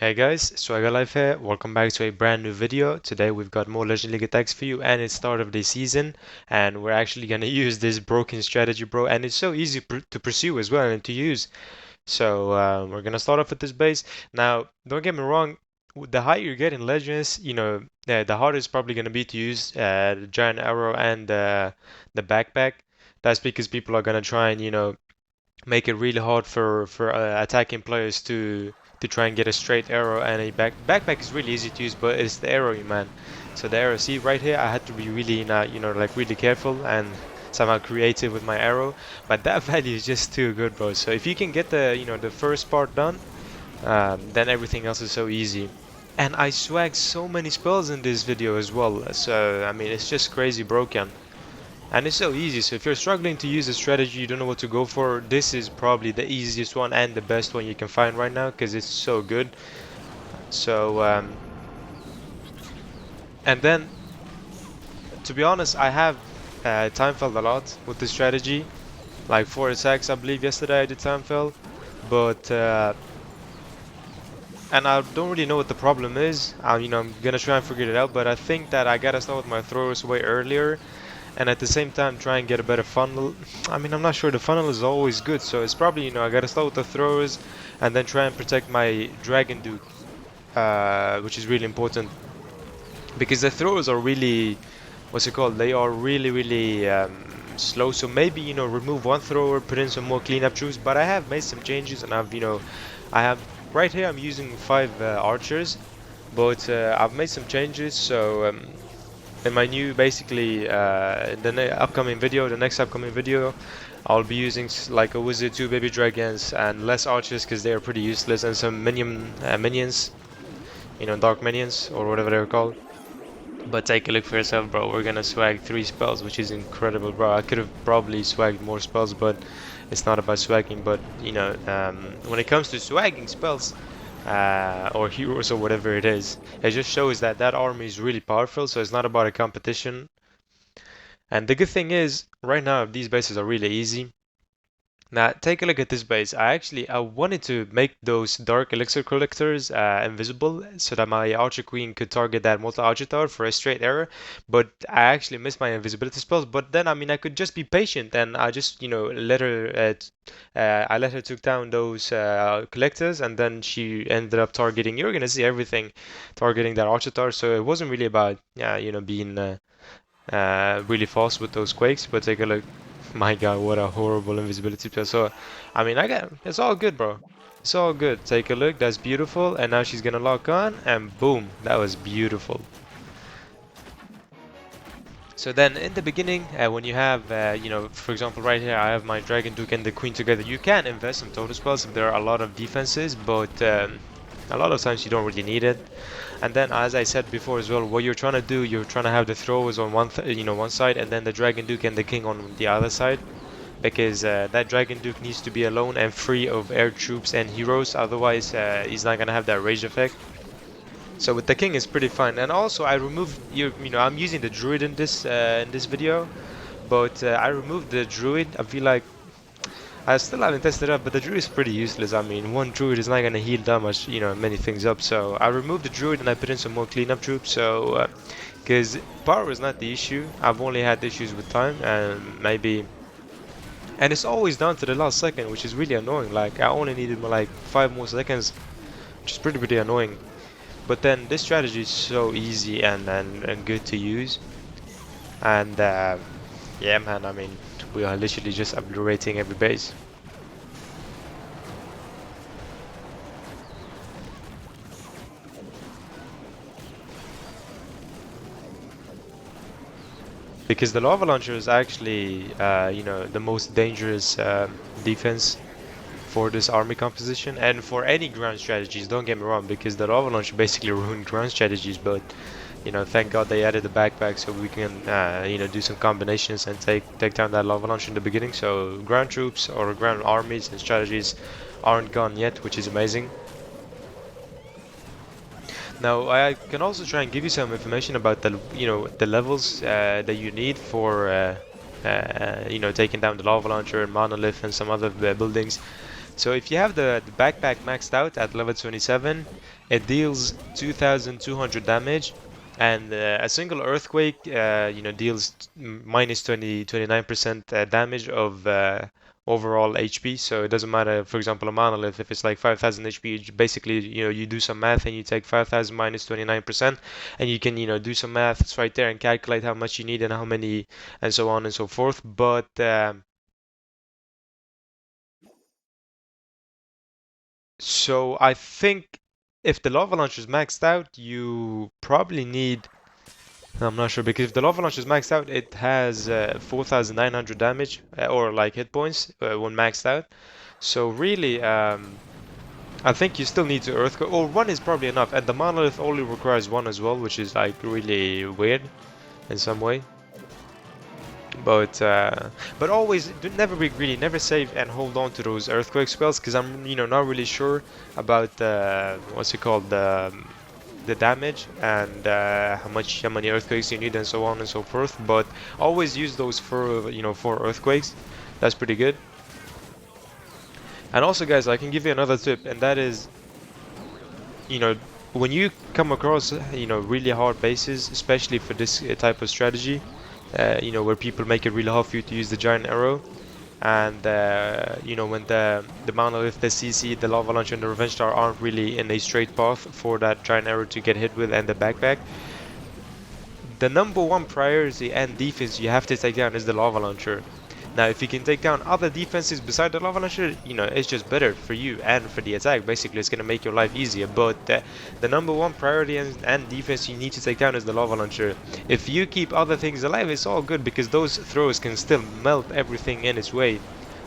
Hey guys, Swagger Life here. Welcome back to a brand new video. Today we've got more Legend League attacks for you, and it's start of the season, and we're actually gonna use this broken strategy, bro. And it's so easy to pursue as well and to use. So we're gonna start off with this base. Now, don't get me wrong. The higher you get in Legends, the harder it's probably gonna be to use the giant arrow and the backpack. That's because people are gonna try and make it really hard for attacking players to try and get a straight arrow and a backpack is really easy to use, but it's the arrow, man. So the arrow, see right here, I had to be really like really careful and somehow creative with my arrow, but that value is just too good, bro. So if you can get the first part done, then everything else is so easy. And I swagged so many spells in this video as well, so I mean it's just crazy broken. And it's so easy, so if you're struggling to use a strategy, you don't know what to go for, this is probably the easiest one and the best one you can find right now, because it's so good. So, and then, to be honest, I have time filled a lot with this strategy. Like 4 attacks, I believe yesterday I did time fill, but, and I don't really know what the problem is. I'm gonna try and figure it out, but I think that I gotta start with my throwers way earlier, and at the same time try and get a better funnel. I mean, I'm not sure, the funnel is always good, so it's probably, I gotta start with the throwers and then try and protect my Dragon Duke, which is really important, because the throwers are really, what's it called, they are really slow. So maybe, remove one thrower, put in some more cleanup troops, but I have made some changes, and I have, right here I'm using 5 archers, but I've made some changes. So in my new, basically, the next upcoming video, I'll be using like a wizard, 2 baby dragons, and less archers because they are pretty useless, and some minions, dark minions or whatever they're called. But take a look for yourself, bro. We're gonna swag 3 spells, which is incredible, bro. I could have probably swagged more spells, but it's not about swagging. But when it comes to swagging spells, or heroes or whatever it is, it just shows that that army is really powerful, so it's not about a competition. And the good thing is, right now, these bases are really easy. Now, take a look at this base. I wanted to make those dark elixir collectors invisible so that my Archer Queen could target that multi-Archer tower for a straight arrow, but I actually missed my invisibility spells. But then, I mean, I could just be patient, and I just, let her, I let her took down those collectors, and then she ended up targeting, you're gonna see everything, targeting that Archer tower. So it wasn't really about, being really fast with those quakes, but take a look. My god, what a horrible invisibility spell. So, I mean, it's all good, bro. It's all good. Take a look, that's beautiful. And now she's gonna lock on, and boom, that was beautiful. So then, in the beginning, when you have, for example, right here, I have my Dragon Duke and the Queen together. You can invest some total spells if there are a lot of defenses, but a lot of times you don't really need it. And then, as I said before as well, what you're trying to do, you're trying to have the throwers on one side, and then the Dragon Duke and the King on the other side, because that Dragon Duke needs to be alone and free of air troops and heroes. Otherwise, he's not gonna have that rage effect. So with the King, it's pretty fun. And also, I removed I'm using the Druid in this video, but I removed the Druid. I feel like I still haven't tested it out, but the Druid is pretty useless. I mean, one Druid is not going to heal that much, many things up. So I removed the Druid and I put in some more cleanup troops. So, because power is not the issue. I've only had issues with time and maybe... And it's always down to the last second, which is really annoying. Like, I only needed like 5 more seconds, which is pretty annoying. But then this strategy is so easy and good to use. And yeah, man, I mean, we are literally just obliterating every base. Because the lava launcher is actually, the most dangerous defense for this army composition and for any ground strategies. Don't get me wrong, because the lava launcher basically ruined ground strategies, but thank God they added the backpack so we can, do some combinations and take down that lava launcher in the beginning. So ground troops or ground armies and strategies aren't gone yet, which is amazing. Now I can also try and give you some information about the levels that you need for taking down the lava launcher and monolith and some other buildings. So if you have the backpack maxed out at level 27, it deals 2,200 damage, and a single earthquake, deals minus 29% damage of overall HP. So it doesn't matter, for example, a monolith, if it's like 5,000 HP, basically, you do some math and you take 5,000 minus 29%, and you can, do some maths right there and calculate how much you need and how many, and so on and so forth. But so I think if the lava launcher is maxed out, you probably need. I'm not sure because if the lava launcher is maxed out, it has 4,900 damage or like hit points when maxed out. So really, I think you still need to earthquake, or one is probably enough. And the monolith only requires one as well, which is like really weird in some way. But always never be greedy, never save and hold on to those earthquake spells because I'm not really sure about what's it called, the damage and how many earthquakes you need and so on and so forth. But always use those for for earthquakes. That's pretty good. And also, guys, I can give you another tip, and that is, when you come across really hard bases, especially for this type of strategy, where people make it really hard for you to use the giant arrow, and when the monolith, the CC, the lava launcher, and the revenge star aren't really in a straight path for that giant arrow to get hit with, and the backpack, the number one priority and defense you have to take down is the lava launcher. Now, if you can take down other defenses beside the lava launcher, it's just better for you and for the attack. Basically, it's gonna make your life easier. But the number one priority and defense you need to take down is the lava launcher. If you keep other things alive, it's all good because those throws can still melt everything in its way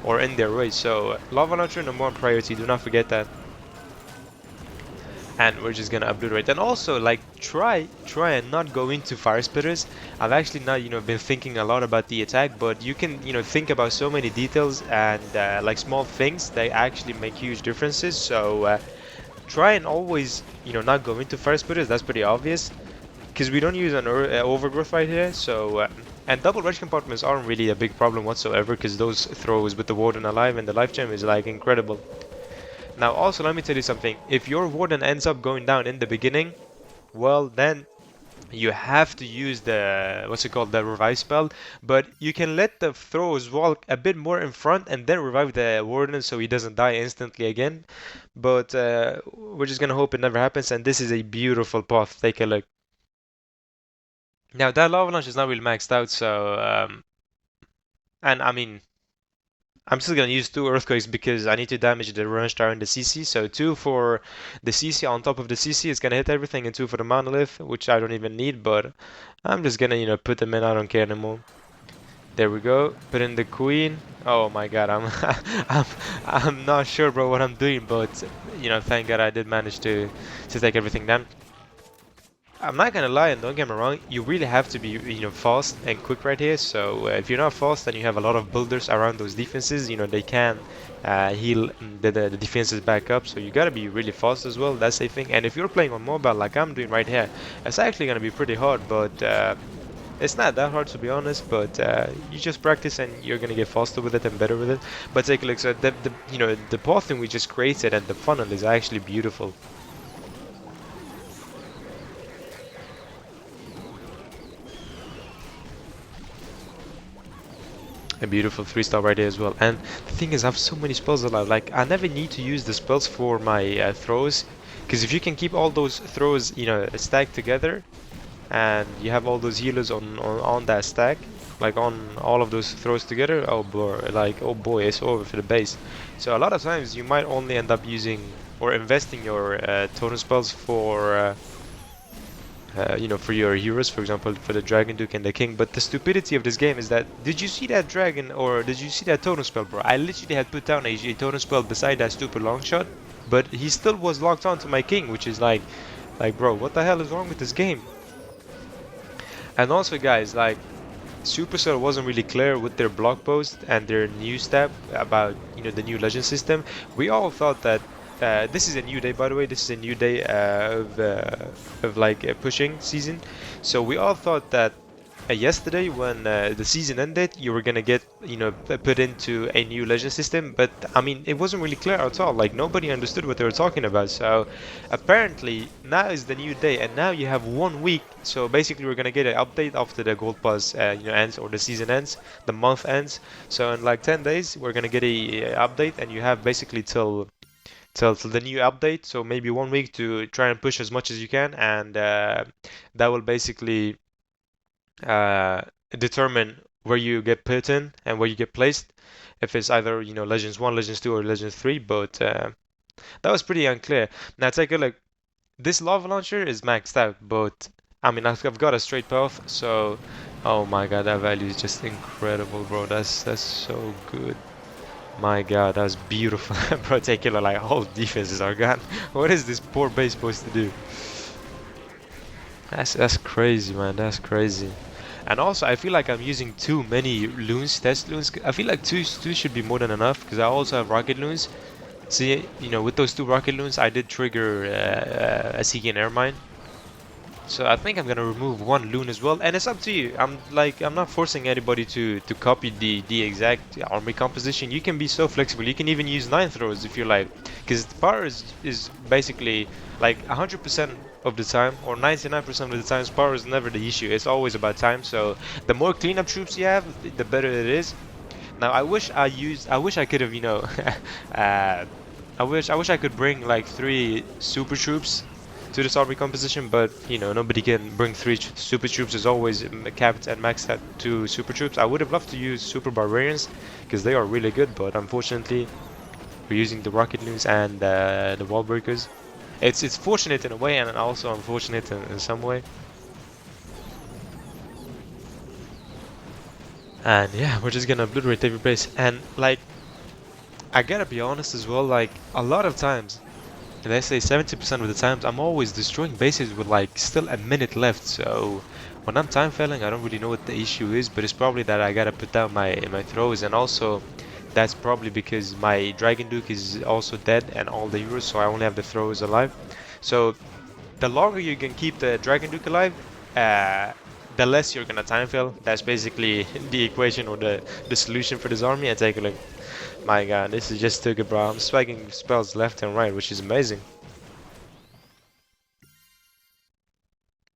or in their way. So lava launcher, number one priority. Do not forget that. And we're just gonna obliterate. And also, like, try and not go into fire spitters. I've actually not been thinking a lot about the attack, but you can think about so many details and like small things that actually make huge differences. So try and always not go into fire spitters. That's pretty obvious because we don't use an overgrowth right here. So and double rage compartments aren't really a big problem whatsoever because those throws with the warden alive and the life gem is like incredible. Now also, let me tell you something, if your warden ends up going down in the beginning, well then you have to use the, what's it called, the revive spell, but you can let the throws walk a bit more in front and then revive the warden so he doesn't die instantly again. But we're just gonna hope it never happens, and this is a beautiful path, take a look. Now that lava launch is not really maxed out, so and I mean, I'm still gonna use 2 earthquakes because I need to damage the revenge star and the CC. So 2 for the CC on top of the CC is gonna hit everything, and 2 for the monolith, which I don't even need, but I'm just gonna put them in. I don't care anymore. There we go. Put in the queen. Oh my god, I'm not sure, bro, what I'm doing, but thank God I did manage to take everything down. I'm not gonna lie, and don't get me wrong, you really have to be fast and quick right here. So if you're not fast and you have a lot of builders around those defenses, they can heal the defenses back up. So you gotta be really fast as well. That's a thing. And if you're playing on mobile like I'm doing right here, it's actually gonna be pretty hard, but it's not that hard to be honest. But you just practice and you're gonna get faster with it and better with it. But take a look. So the pathing we just created and the funnel is actually beautiful. A beautiful 3-star right there as well. And the thing is, I have so many spells alive. Like, I never need to use the spells for my throws, because if you can keep all those throws stacked together, and you have all those healers on that stack, like on all of those throws together, oh boy, it's over for the base. So a lot of times you might only end up using or investing your totem spells for for your heroes, for example, for the Dragon Duke and the King. But the stupidity of this game is that, did you see that dragon, or did you see that totem spell, bro? I literally had put down a totem spell beside that stupid long shot, but he still was locked on to my King, which is like, bro, what the hell is wrong with this game? And also, guys, like, Supercell wasn't really clear with their blog post and their news step about the new legend system. We all thought that this is a new day, by the way. This is a new day of like a pushing season. So we all thought that yesterday when the season ended, you were gonna get, you know, put into a new legend system, but I mean, it wasn't really clear at all. Like nobody understood what they were talking about. So apparently now is the new day, and now you have 1 week. So basically, we're gonna get an update after the gold pass, you know, ends or the season ends, the month ends. So in like 10 days, we're gonna get a update, and you have basically till the new update. So maybe 1 week to try and push as much as you can, and that will basically uh, determine where you get put in and where you get placed. If it's either, you know, Legends 1, Legends 2, or Legends 3, but that was pretty unclear. Now take a look. This lava launcher is maxed out, but I mean, I've got a straight path, so oh my god, that value is just incredible, bro. That's so good. My god, that's beautiful. Bro, take a look, like all defenses are gone. What is this poor base supposed to do? That's crazy, man. That's crazy. And also, I feel like I'm using too many loons, test loons. I feel like two should be more than enough because I also have rocket loons. See, you know, with those two rocket loons, I did trigger a Seeking Air Mine. So I think I'm gonna remove one loon as well, and it's up to you. I'm not forcing anybody to copy the exact army composition. You can be so flexible. You can even use 9 throws if you like, because the power is basically like 100% of the time, or 99% of the time, power is never the issue. It's always about time. So the more cleanup troops you have, the better it is. Now I wish I could have, you know, I wish I could bring like 3 super troops to this army composition, but you know, nobody can bring 3 super troops. Is always capped and maxed at 2 super troops. I would have loved to use super barbarians because they are really good, but unfortunately we're using the rocket loons and the wall breakers. It's fortunate in a way and also unfortunate in some way. And yeah, we're just gonna obliterate every base. And like, I gotta be honest as well, like a lot of times, let's say 70% of the times, I'm always destroying bases with like still a minute left. So when I'm time failing, I don't really know what the issue is, but it's probably that I gotta put down my throws, and also that's probably because my Dragon Duke is also dead and all the heroes, so I only have the throws alive. So the longer you can keep the Dragon Duke alive, the less you're gonna time fail. That's basically the equation or the solution for this army. And take a look. My god, this is just too good, bro. I'm spiking spells left and right, which is amazing.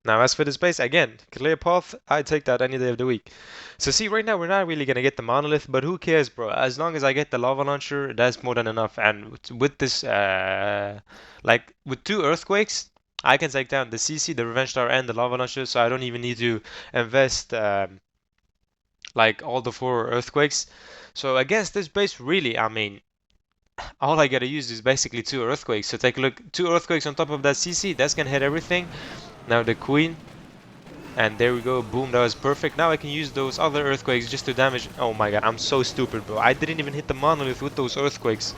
Now, as for this base, again, clear path, I take that any day of the week. So see, right now, we're not really gonna get the monolith, but who cares, bro? As long as I get the lava launcher, that's more than enough. And with this, like, with 2 earthquakes, I can take down the CC, the Revenge Tower, and the lava launcher, so I don't even need to invest, like, all the 4 earthquakes. So against this base, really, I mean, all I gotta use is basically 2 earthquakes. So take a look, 2 earthquakes on top of that CC, that's gonna hit everything. Now the queen, and there we go, boom, that was perfect. Now I can use those other earthquakes just to damage. Oh my god, I'm so stupid, bro. I didn't even hit the monolith with those earthquakes.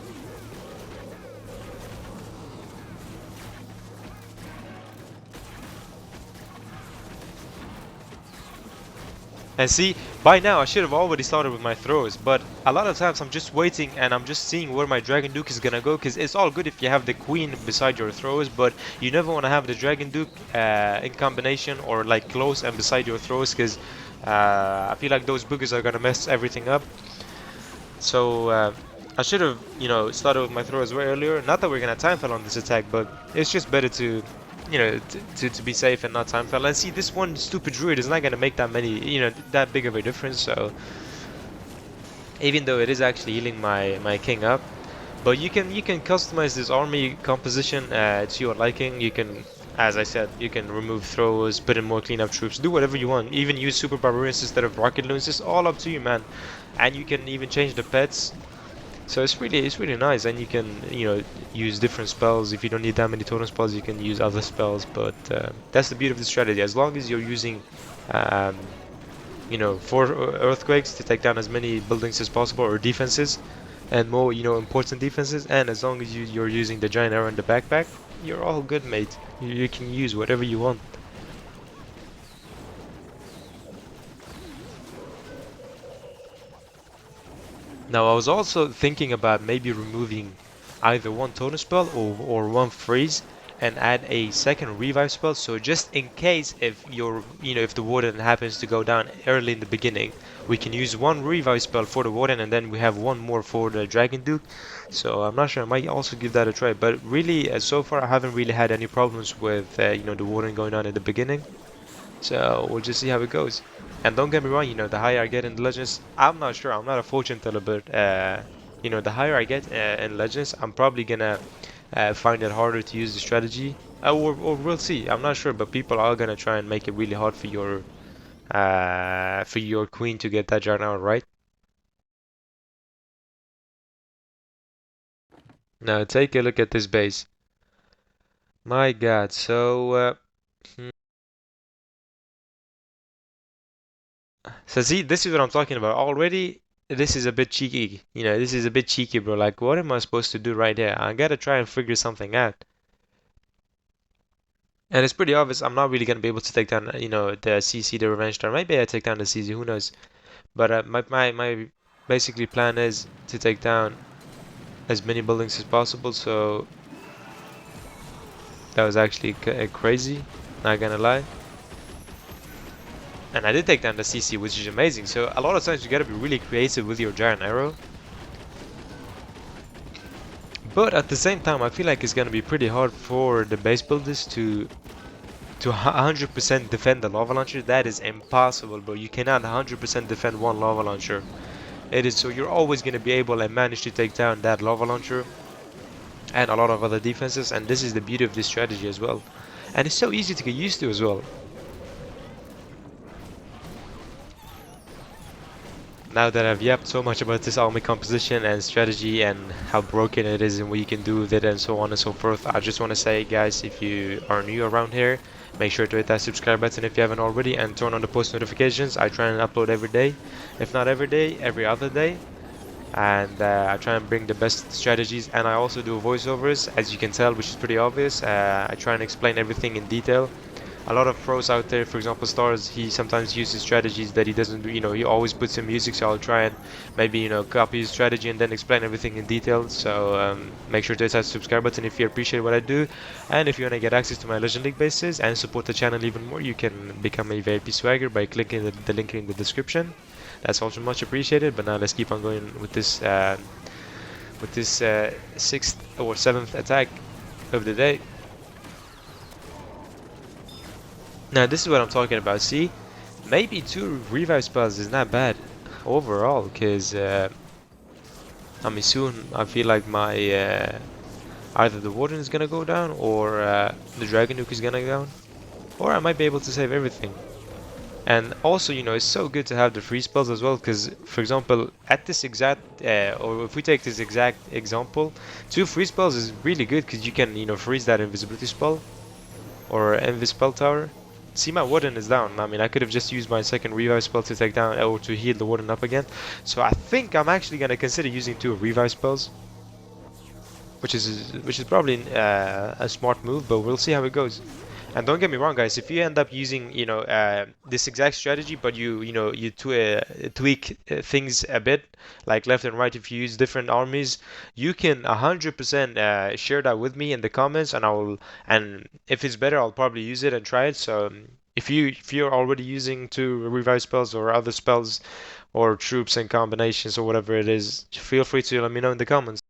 And see, by now I should have already started with my throws, but a lot of times I'm just waiting and I'm just seeing where my Dragon Duke is gonna go, because it's all good if you have the queen beside your throws, but you never want to have the Dragon Duke in combination or like close and beside your throws, because I feel like those boogers are gonna mess everything up. So I should have, you know, started with my throws way earlier. Not that we're gonna time fail on this attack, but it's just better to, you know, to be safe and not time fail. And see, this one stupid druid is not gonna make that many, you know, that big of a difference. So even though it is actually healing my king up, but you can customize this army composition to your liking. You can, as I said, you can remove throws, put in more cleanup troops, do whatever you want. Even use super barbarians instead of rocket loons. It's all up to you, man. And you can even change the pets. So it's really nice, and you can, you know, use different spells. If you don't need that many totem spells, you can use other spells. But that's the beauty of the strategy. As long as you're using, um, you know, 4 earthquakes to take down as many buildings as possible, or defenses, and more, you know, important defenses. And as long as you're using the giant arrow in the backpack, you're all good, mate. You can use whatever you want. Now, I was also thinking about maybe removing either one totem spell or one freeze, and add a second revive spell, so just in case if if the warden happens to go down early in the beginning, we can use one revive spell for the warden and then we have one more for the dragon duke. So I'm not sure, I might also give that a try, but really so far I haven't really had any problems with the warden going down in the beginning. So we'll just see how it goes. And don't get me wrong, the higher I get in Legends, I'm not sure, I'm not a fortune teller, but the higher I get in Legends, I'm probably gonna find it harder to use the strategy. Or we'll see, I'm not sure, but people are gonna try and make it really hard for your queen to get that Giant Arrow, right? Now take a look at this base. My God, so So see, this is what I'm talking about. Already, this is a bit cheeky. This is a bit cheeky, bro. Like, what am I supposed to do right here? I gotta try and figure something out. And it's pretty obvious I'm not really gonna be able to take down, the CC, the Revenge Star. Maybe I take down the CC, who knows? But my basically plan is to take down as many buildings as possible. So that was actually crazy. Not gonna lie. And I did take down the CC, which is amazing. So a lot of times you gotta be really creative with your Giant Arrow. But at the same time, I feel like it's gonna be pretty hard for the base builders to 100% defend the lava launcher. That is impossible, bro. You cannot 100% defend one lava launcher. It is, so you're always gonna be able and manage to take down that lava launcher and a lot of other defenses. And this is the beauty of this strategy as well. And it's so easy to get used to as well. Now that I've yapped so much about this army composition and strategy and how broken it is and what you can do with it and so on and so forth, I just want to say, guys, if you are new around here, make sure to hit that subscribe button if you haven't already and turn on the post notifications. I try and upload every day, if not every day, every other day. And I try and bring the best strategies, and I also do voiceovers, as you can tell, which is pretty obvious. I try and explain everything in detail. A lot of pros out there, for example Stars, he sometimes uses strategies that he doesn't do, he always puts in music, so I'll try and maybe copy his strategy and then explain everything in detail. So make sure to hit that subscribe button if you appreciate what I do, and if you want to get access to my Legend League bases and support the channel even more, you can become a VIP swagger by clicking the link in the description. That's also much appreciated. But now let's keep on going with this 6th or 7th attack of the day. Now this is what I'm talking about. See, maybe 2 revive spells is not bad overall, because I mean soon I feel like my either the warden is gonna go down or the dragon nuke is gonna go down, or I might be able to save everything. And also, it's so good to have the free spells as well, because for example at this exact or if we take this exact example, 2 free spells is really good, because you can freeze that invisibility spell or invis spell tower. See, my warden is down. I mean, I could have just used my second revive spell to take down or to heal the warden up again. So I think I'm actually gonna consider using 2 revive spells, which is probably a smart move, but we'll see how it goes. And don't get me wrong, guys, if you end up using this exact strategy, but you tweak things a bit, like left and right, if you use different armies, you can 100% share that with me in the comments, and if it's better, I'll probably use it and try it. So if you're already using 2 revive spells or other spells or troops and combinations or whatever it is, feel free to let me know in the comments.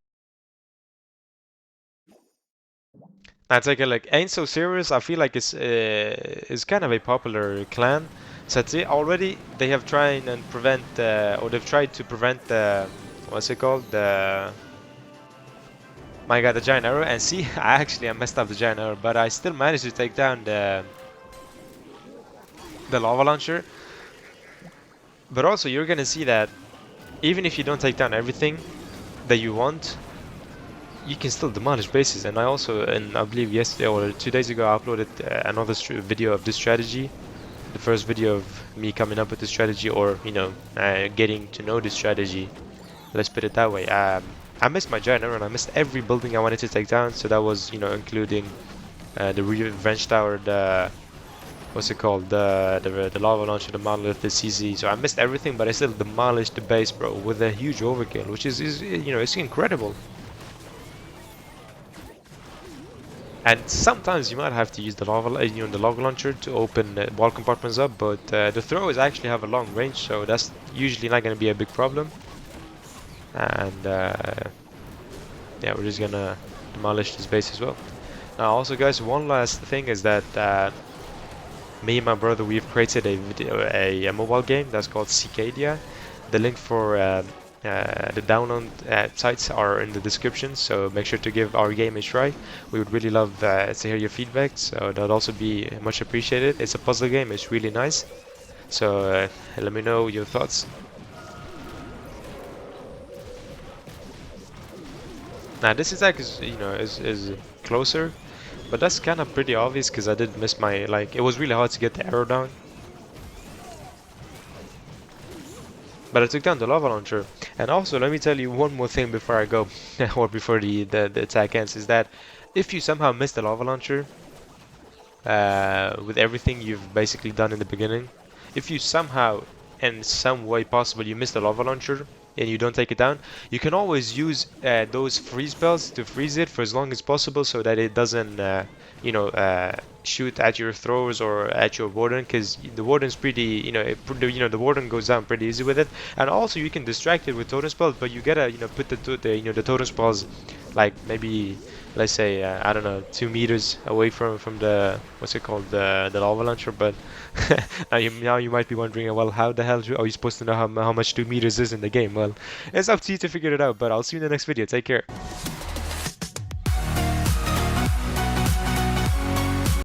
I take it like Ain't So Serious. I feel like it's kind of a popular clan. So already they have tried and prevent or they've tried to prevent the what's it called, my god, the Giant Arrow. And see, I messed up the Giant Arrow, but I still managed to take down the lava launcher. But also you're gonna see that even if you don't take down everything that you want, you can still demolish bases. And I believe yesterday or 2 days ago I uploaded another video of this strategy, the first video of me coming up with this strategy, or getting to know this strategy, let's put it that way. I missed my Giant Arrow and I missed every building I wanted to take down, so that was including the Revenge Tower, the what's it called, the lava launcher, the monolith, the CZ. So I missed everything, but I still demolished the base, bro, with a huge overkill, which is it's incredible. And sometimes you might have to use the the lava launcher to open wall compartments up, but the throwers actually have a long range, so that's usually not going to be a big problem. And yeah, we're just gonna demolish this base as well. Now, also, guys, one last thing is that me and my brother, we've created a mobile game that's called Cicadia. The link for the download sites are in the description, so make sure to give our game a try. We would really love to hear your feedback, so that would also be much appreciated. It's a puzzle game, it's really nice. So let me know your thoughts. Now this is like is closer, but that's kind of pretty obvious because I did miss my it was really hard to get the arrow down. But I took down the lava launcher. And also, let me tell you one more thing before I go, or before the attack ends, is that if you somehow miss the lava launcher, with everything you've basically done in the beginning, if you somehow, in some way possible, you miss the lava launcher and you don't take it down, you can always use those freeze spells to freeze it for as long as possible so that it doesn't, shoot at your throwers or at your warden, because the warden's pretty, the warden goes down pretty easy with it. And also you can distract it with totem spells, but you gotta, put the totem spells like maybe, let's say, I don't know, 2 meters away from the, what's it called, the lava launcher. But now you might be wondering, well, how the hell are you supposed to know how much 2 meters is in the game? Well, it's up to you to figure it out, but I'll see you in the next video. Take care.